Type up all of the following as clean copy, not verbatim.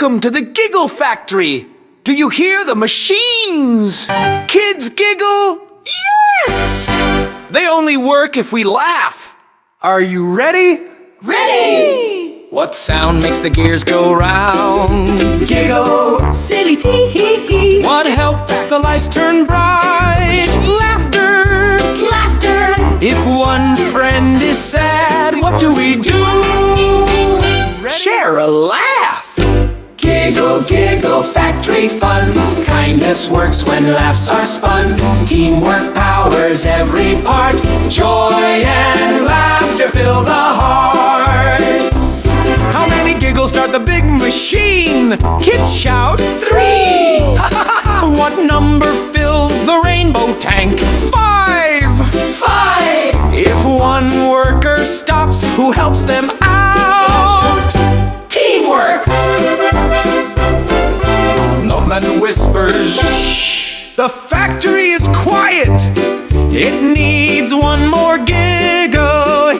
Welcome to the Giggle Factory! Do you hear the machines? Kids giggle? Yes! They only work if we laugh. Are you ready? Ready! What sound makes the gears go round? Giggle! Silly tee. What helps the lights turn bright? Laughter! Laughter! If one friend is sad, what do we do? Share a laugh! Giggle, giggle, factory fun. Kindness works when laughs are spun. Teamwork powers every part. Joy and laughter fill the heart. How many giggles start the big machine? Kids shout 3! What number fills the rainbow tank? 5! 5! If one worker stops, who helps them out? Teamwork! No man whispers. Shh. The factory is quiet. It needs one more giggle.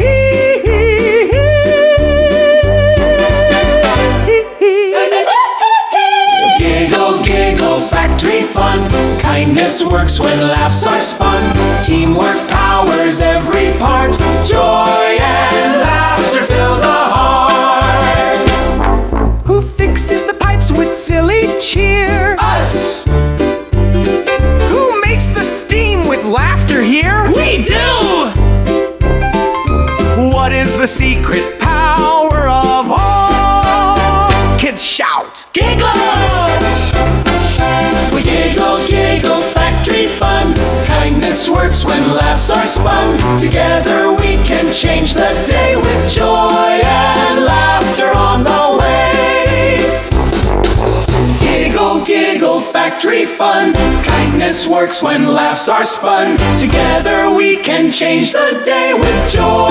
Giggle, giggle, factory fun. Kindness works when laughs are spun. Teamwork powers every part. Joy and laughter fill the heart. Who fixes the pipes with silly cheer? Us! Who makes the steam with laughter here? We do! What is the secret power of all? Kids shout! Giggle! We giggle, giggle, factory fun. Kindness works when laughs are spun. Together we can change the day with joy and laughter on the way. Giggle, giggle, factory fun. Kindness works when laughs are spun. Together we can change the day with joy